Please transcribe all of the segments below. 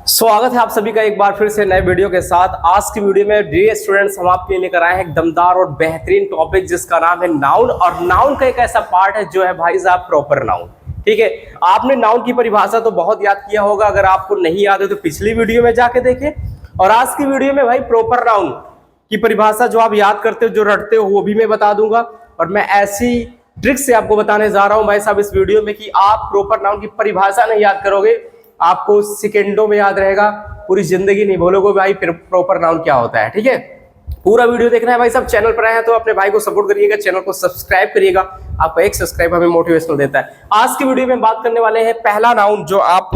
स्वागत है आप सभी का एक बार फिर से नए वीडियो के साथ। आज की वीडियो में डियर स्टूडेंट्स हम आपके लिए लेकर आए हैं एक दमदार और बेहतरीन टॉपिक जिसका नाम है नाउन। और नाउन का एक ऐसा पार्ट है जो है भाई साहब प्रॉपर नाउन। ठीक है, आपने नाउन की परिभाषा तो बहुत याद किया होगा, अगर आपको नहीं याद है तो पिछली वीडियो में जाके देखें। और आज की वीडियो में भाई प्रॉपर नाउन की परिभाषा जो आप याद करते हो, जो रटते हो, वो भी मैं बता दूंगा। और मैं ऐसी ट्रिक से आपको बताने जा रहा हूं भाई साहब इस वीडियो में कि आप प्रॉपर नाउन की परिभाषा नहीं याद करोगे, आपको सेकेंडों में याद रहेगा, पूरी जिंदगी नहीं भूलोगे भाई प्रॉपर नाउन क्या होता है। ठीक है, पूरा वीडियो देखना है भाई साहब। चैनल पर आए हैं तो अपने भाई को सपोर्ट करिएगा, चैनल को सब्सक्राइब करिएगा, आपका एक सब्सक्राइब हमें मोटिवेशनल देता है। आज की वीडियो में बात करने वाले हैं पहला नाउन, जो आप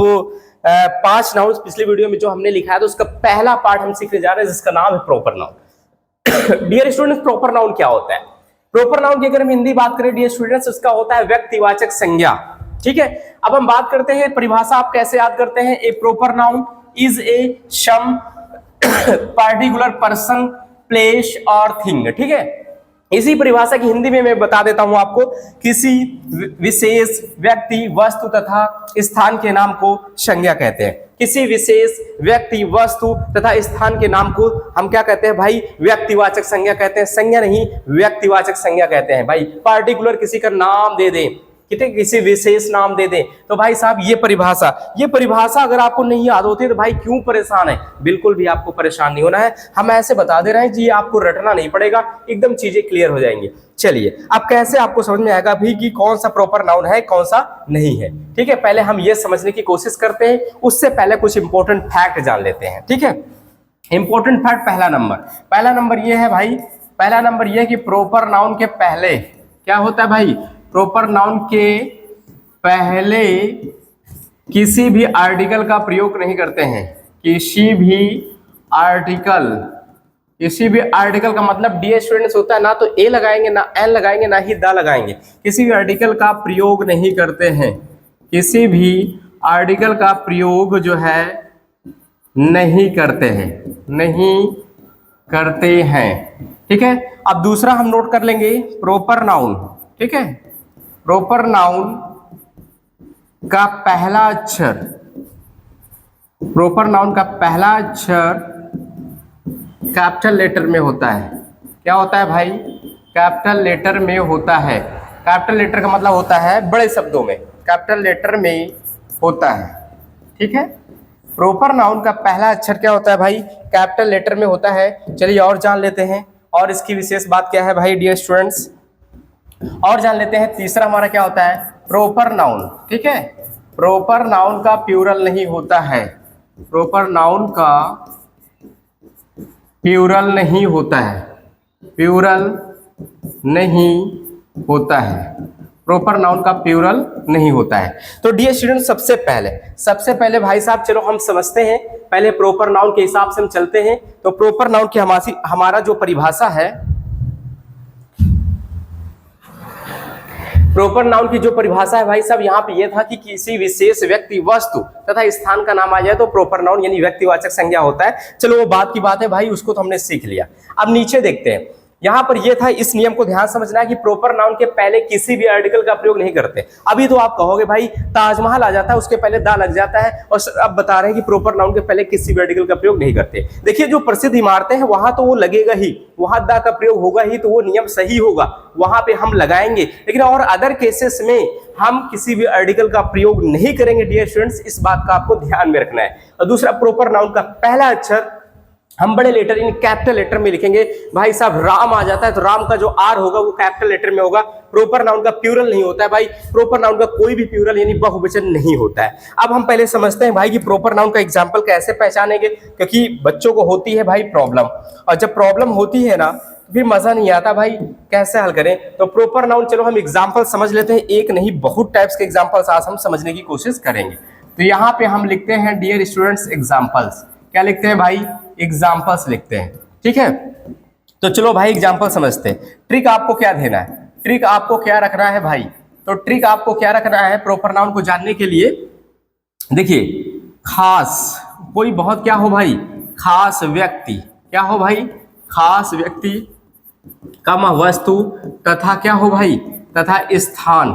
5 नाउन पिछली वीडियो में जो हमने लिखा है तो उसका पहला पार्ट हम सीखने जा रहे हैं जिसका नाम है proper noun. Dear students, proper noun क्या होता है? प्रॉपर नाउन की अगर हम हिंदी बात करें डियर स्टूडेंट्स, उसका होता है व्यक्तिवाचक संज्ञा। ठीक है, अब हम बात करते हैं परिभाषा आप कैसे याद करते हैं। A proper noun is a some particular person, place और थिंग। ठीक है, इसी परिभाषा की हिंदी में मैं बता देता हूं आपको। किसी विशेष व्यक्ति, वस्तु तथा स्थान के नाम को संज्ञा कहते हैं। किसी विशेष व्यक्ति, वस्तु तथा स्थान के नाम को हम क्या कहते हैं भाई? व्यक्तिवाचक संज्ञा कहते हैं। संज्ञा नहीं, व्यक्तिवाचक संज्ञा कहते हैं भाई। पार्टिकुलर किसी का नाम दे दें, किसी विशेष नाम दे दें तो भाई साहब ये परिभाषा अगर आपको नहीं याद होती तो भाई क्यों परेशान है? बिल्कुल भी आपको परेशान नहीं होना है, हम ऐसे बता दे रहे हैं जी, आपको रटना नहीं पड़ेगा, एकदम चीजें क्लियर हो जाएंगी। चलिए, अब कैसे आपको समझ में आएगा भी कि कौन सा प्रॉपर नाउन है, कौन सा नहीं है। ठीक है, पहले हम ये समझने की कोशिश करते हैं, उससे पहले कुछ इंपॉर्टेंट फैक्ट जान लेते हैं। ठीक है, इंपॉर्टेंट फैक्ट पहला नंबर ये है भाई, पहला नंबर ये है कि प्रॉपर नाउन के पहले क्या होता है भाई? प्रॉपर नाउन के पहले किसी भी आर्टिकल का प्रयोग नहीं करते हैं। किसी भी आर्टिकल का मतलब डियर स्टूडेंट्स होता है ना तो ए लगाएंगे, ना एन लगाएंगे, ना ही द लगाएंगे। किसी भी आर्टिकल का प्रयोग नहीं करते हैं, किसी भी आर्टिकल का प्रयोग जो है नहीं करते हैं। ठीक है, अब दूसरा हम नोट कर लेंगे प्रॉपर नाउन। ठीक है, प्रॉपर नाउन का पहला अक्षर, प्रॉपर नाउन का पहला अक्षर कैपिटल लेटर में होता है। क्या होता है भाई? कैपिटल लेटर में होता है। कैपिटल लेटर का मतलब होता है बड़े शब्दों में, कैपिटल लेटर में होता है। ठीक है, प्रॉपर नाउन का पहला अक्षर क्या होता है भाई? कैपिटल लेटर में होता है। चलिए और जान लेते हैं, और इसकी विशेष बात क्या है भाई डियर स्टूडेंट्स, और जान लेते हैं। तीसरा हमारा क्या होता है? Proper noun. ठीक है, प्रॉपर नाउन का प्लूरल नहीं होता है। प्रॉपर नाउन का प्लूरल नहीं होता है, प्लूरल नहीं होता है। प्रॉपर नाउन का प्लूरल नहीं होता है। तो डियर स्टूडेंट, सबसे पहले भाई साहब चलो हम समझते हैं, पहले प्रॉपर नाउन के हिसाब से हम चलते हैं। तो प्रॉपर नाउन की हमारा जो परिभाषा है, प्रॉपर नाउन की जो परिभाषा है भाई साहब यहाँ पे ये था कि किसी विशेष व्यक्ति, वस्तु तथा स्थान का नाम आ जाए तो प्रॉपर नाउन यानी व्यक्तिवाचक संज्ञा होता है। चलो वो बात की बात है भाई, उसको तो हमने सीख लिया। अब नीचे देखते हैं, यहाँ पर ये था, इस नियम को ध्यान समझना है कि प्रॉपर नाउन के पहले किसी भी आर्टिकल का प्रयोग नहीं करते। अभी तो आप कहोगे भाई ताजमहल आ जाता है, उसके पहले दा लग जाता है, और अब बता रहे हैं कि प्रॉपर नाउन के पहले किसी भी आर्टिकल का प्रयोग नहीं करते। देखिए, जो प्रसिद्ध इमारतें हैं वहां तो वो लगेगा ही, वहां दा का प्रयोग होगा ही, तो वो नियम सही होगा, वहां पे हम लगाएंगे। लेकिन और अदर केसेस में हम किसी भी आर्टिकल का प्रयोग नहीं करेंगे डियर स्टूडेंट्स, इस बात का आपको ध्यान में रखना है। और दूसरा, प्रॉपर नाउन का पहला अक्षर हम बड़े लेटर इन कैपिटल लेटर में लिखेंगे। भाई साहब राम आ जाता है तो राम का जो आर होगा वो कैपिटल लेटर में होगा। प्रॉपर नाउन का प्लूरल नहीं होता है भाई, प्रॉपर नाउन का कोई भी प्लूरल यानी बहुवचन नहीं होता है। अब हम पहले समझते हैं भाई कि प्रॉपर नाउन का एग्जांपल कैसे पहचानेंगे, क्योंकि बच्चों को होती है भाई प्रॉब्लम, और जब प्रॉब्लम होती है ना फिर मजा नहीं आता भाई, कैसे हल करें। तो प्रॉपर नाउन चलो हम एग्जाम्पल समझ लेते हैं, एक नहीं बहुत टाइप्स के एग्जाम्पल्स आज हम समझने की कोशिश करेंगे। तो यहाँ पे हम लिखते हैं डियर स्टूडेंट्स एग्जाम्पल्स। क्या लिखते हैं भाई? एग्जाम्पल्स लिखते हैं। ठीक है, तो चलो भाई एग्जाम्पल समझते हैं। ट्रिक आपको क्या देना है, ट्रिक आपको क्या रखना है भाई? तो ट्रिक आपको क्या रखना है प्रॉपर नाउन को जानने के लिए? देखिए, खास कोई बहुत क्या हो भाई? खास व्यक्ति, क्या हो भाई? खास व्यक्ति, वस्तु तथा क्या हो भाई? तथा स्थान,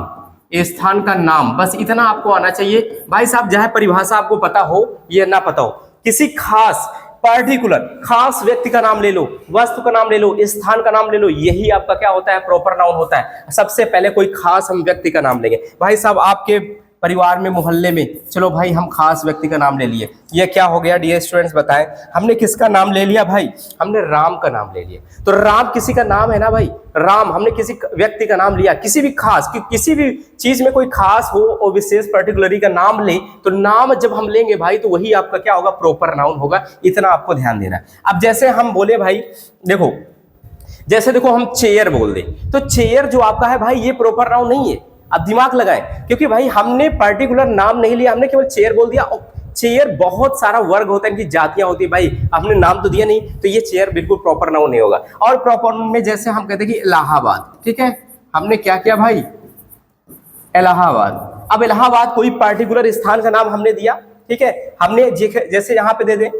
स्थान का नाम, बस इतना आपको आना चाहिए भाई साहब। चाहे परिभाषा आपको पता हो या ना पता हो, किसी खास पार्टिकुलर खास व्यक्ति का नाम ले लो, वस्तु का नाम ले लो, स्थान का नाम ले लो, यही आपका क्या होता है, प्रॉपर नाउन होता है। सबसे पहले कोई खास हम व्यक्ति का नाम लेंगे भाई साहब, आपके परिवार में, मोहल्ले में, चलो भाई हम खास व्यक्ति का नाम ले लिए, ये क्या हो गया डियर स्टूडेंट्स बताएं, हमने किसका नाम ले लिया भाई, हमने राम का नाम ले लिया। तो राम किसी का नाम है ना भाई, राम हमने किसी व्यक्ति का नाम लिया, किसी भी खास किसी भी चीज में कोई खास हो और विशेष पर्टिकुलरी का नाम ले, तो नाम जब हम लेंगे भाई तो वही आपका क्या होगा, प्रॉपर नाउन होगा। इतना आपको ध्यान देना है। अब जैसे हम बोले भाई देखो, जैसे देखो हम चेयर बोल दे, तो चेयर जो आपका है भाई ये प्रॉपर नाउन नहीं है। अब दिमाग लगाएं, क्योंकि भाई हमने पर्टिकुलर नाम नहीं लिया, हमने केवल चेयर बोल दिया। चेयर बहुत सारा वर्ग होता है, इनकी जातियां होती है भाई, हमने नाम तो दिया नहीं, तो ये चेयर बिल्कुल प्रॉपर नाउन नहीं होगा। और प्रॉपर नाउन में जैसे हम कहते हैं कि इलाहाबाद, ठीक है, हमने क्या किया भाई, इलाहाबाद। अब इलाहाबाद कोई पर्टिकुलर स्थान का नाम हमने दिया, ठीक है, हमने जैसे यहाँ पे दे दे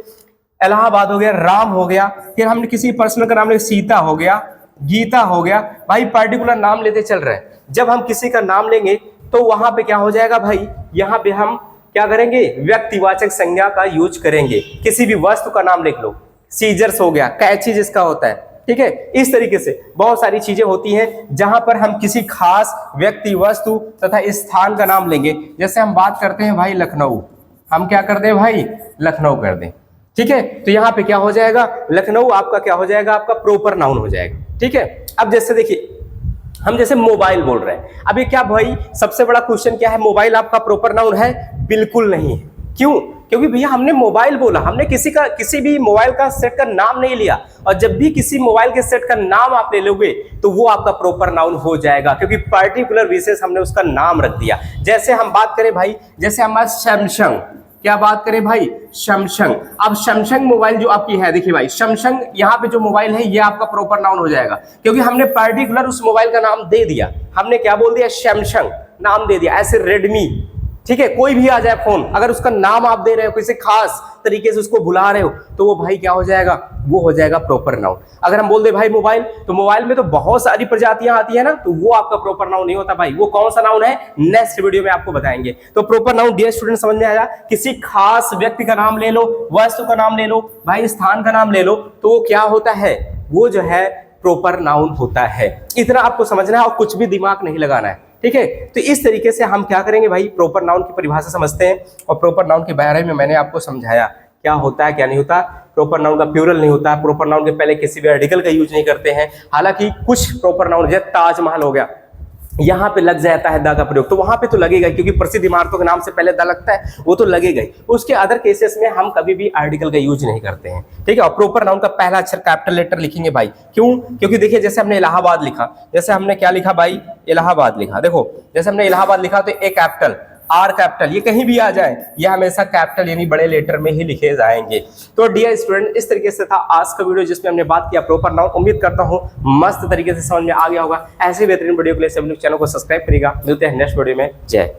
इलाहाबाद हो गया, राम हो गया, फिर हमने किसी पर्सनल का नाम लिया, सीता हो गया, गीता हो गया, भाई पर्टिकुलर नाम लेते चल रहे हैं। जब हम किसी का नाम लेंगे तो वहां पे क्या हो जाएगा भाई, यहाँ पे हम क्या करेंगे, व्यक्तिवाचक संज्ञा का यूज करेंगे। किसी भी वस्तु का नाम लिख लो, सीजर्स हो गया, कैंची जिसका होता है, ठीक है। इस तरीके से बहुत सारी चीजें होती हैं जहां पर हम किसी खास व्यक्ति, वस्तु तथा स्थान का नाम लेंगे। जैसे हम बात करते हैं भाई लखनऊ, हम क्या कर दें भाई, लखनऊ कर दें, ठीक है। तो यहाँ पे क्या हो जाएगा, लखनऊ आपका क्या हो जाएगा, आपका प्रॉपर नाउन हो जाएगा, ठीक है। अब जैसे देखिए हम जैसे मोबाइल बोल रहे हैं, अब ये क्या भाई, सबसे बड़ा क्वेश्चन क्या है, मोबाइल आपका प्रॉपर नाउन है? बिल्कुल नहीं है। क्यों? क्योंकि भैया हमने मोबाइल बोला, हमने किसी भी मोबाइल का सेट का नाम नहीं लिया। और जब भी किसी मोबाइल के सेट का नाम आप ले लोगे तो वो आपका प्रॉपर नाउन हो जाएगा, क्योंकि पर्टिकुलर विशेष हमने उसका नाम रख दिया। जैसे हम बात करें भाई, जैसे हमारा सैमसंग, क्या बात करें भाई, सैमसंग। अब सैमसंग मोबाइल जो आपकी है, देखिए भाई सैमसंग यहाँ पे जो मोबाइल है ये आपका प्रॉपर नाउन हो जाएगा, क्योंकि हमने पर्टिकुलर उस मोबाइल का नाम दे दिया। हमने क्या बोल दिया, सैमसंग नाम दे दिया। ऐसे रेडमी, ठीक है, कोई भी आ जाए फोन, अगर उसका नाम आप दे रहे हो, किसी खास तरीके से उसको बुला रहे हो, तो वो भाई क्या हो जाएगा, वो हो जाएगा प्रॉपर नाउन। अगर हम बोल दे भाई मोबाइल, तो मोबाइल में तो बहुत सारी प्रजातियां आती है ना, तो वो आपका प्रॉपर नाउन नहीं होता भाई। वो कौन सा नाउन है, नेक्स्ट वीडियो में आपको बताएंगे। तो प्रॉपर नाउन डियर स्टूडेंट समझ में आया, किसी खास व्यक्ति का नाम ले लो, वस्तु का नाम ले लो, भाई स्थान का नाम ले लो, तो वो क्या होता है, वो जो है प्रॉपर नाउन होता है। इतना आपको समझना है और कुछ भी दिमाग नहीं लगाना है, ठीक है। तो इस तरीके से हम क्या करेंगे भाई, प्रॉपर नाउन की परिभाषा समझते हैं। और प्रॉपर नाउन के बारे में मैंने आपको समझाया क्या होता है क्या नहीं होता। प्रॉपर नाउन का प्लूरल नहीं होता, प्रॉपर नाउन के पहले किसी भी आर्टिकल का यूज नहीं करते हैं। हालांकि कुछ प्रॉपर नाउन, जैसे ताजमहल हो गया, यहाँ पे लग जाता है द का प्रयोग, तो वहां पे तो लगेगा, क्योंकि प्रसिद्ध इमारतों के नाम से पहले द लगता है, वो तो लगेगा ही। उसके अदर केसेस में हम कभी भी आर्टिकल का यूज नहीं करते हैं, ठीक है। और प्रॉपर नाउन का पहला अक्षर कैपिटल लेटर लिखेंगे भाई, क्यों? क्योंकि देखिए जैसे हमने इलाहाबाद लिखा, जैसे हमने क्या लिखा भाई, इलाहाबाद लिखा, देखो जैसे हमने इलाहाबाद लिखा तो ए कैपिटल, आर कैपिटल, ये कहीं भी आ जाए ये हमेशा कैपिटल यानी बड़े लेटर में ही लिखे जाएंगे। तो डियर स्टूडेंट, इस तरीके से था आज का वीडियो जिसमें हमने बात किया प्रॉपर नाउन। उम्मीद करता हूँ मस्त तरीके से समझ में आ गया होगा। ऐसे बेहतरीन वीडियो के लिए सभी लोग चैनल को सब्सक्राइब करिएगा। मिलते हैं नेक्स्ट वीडियो में। जय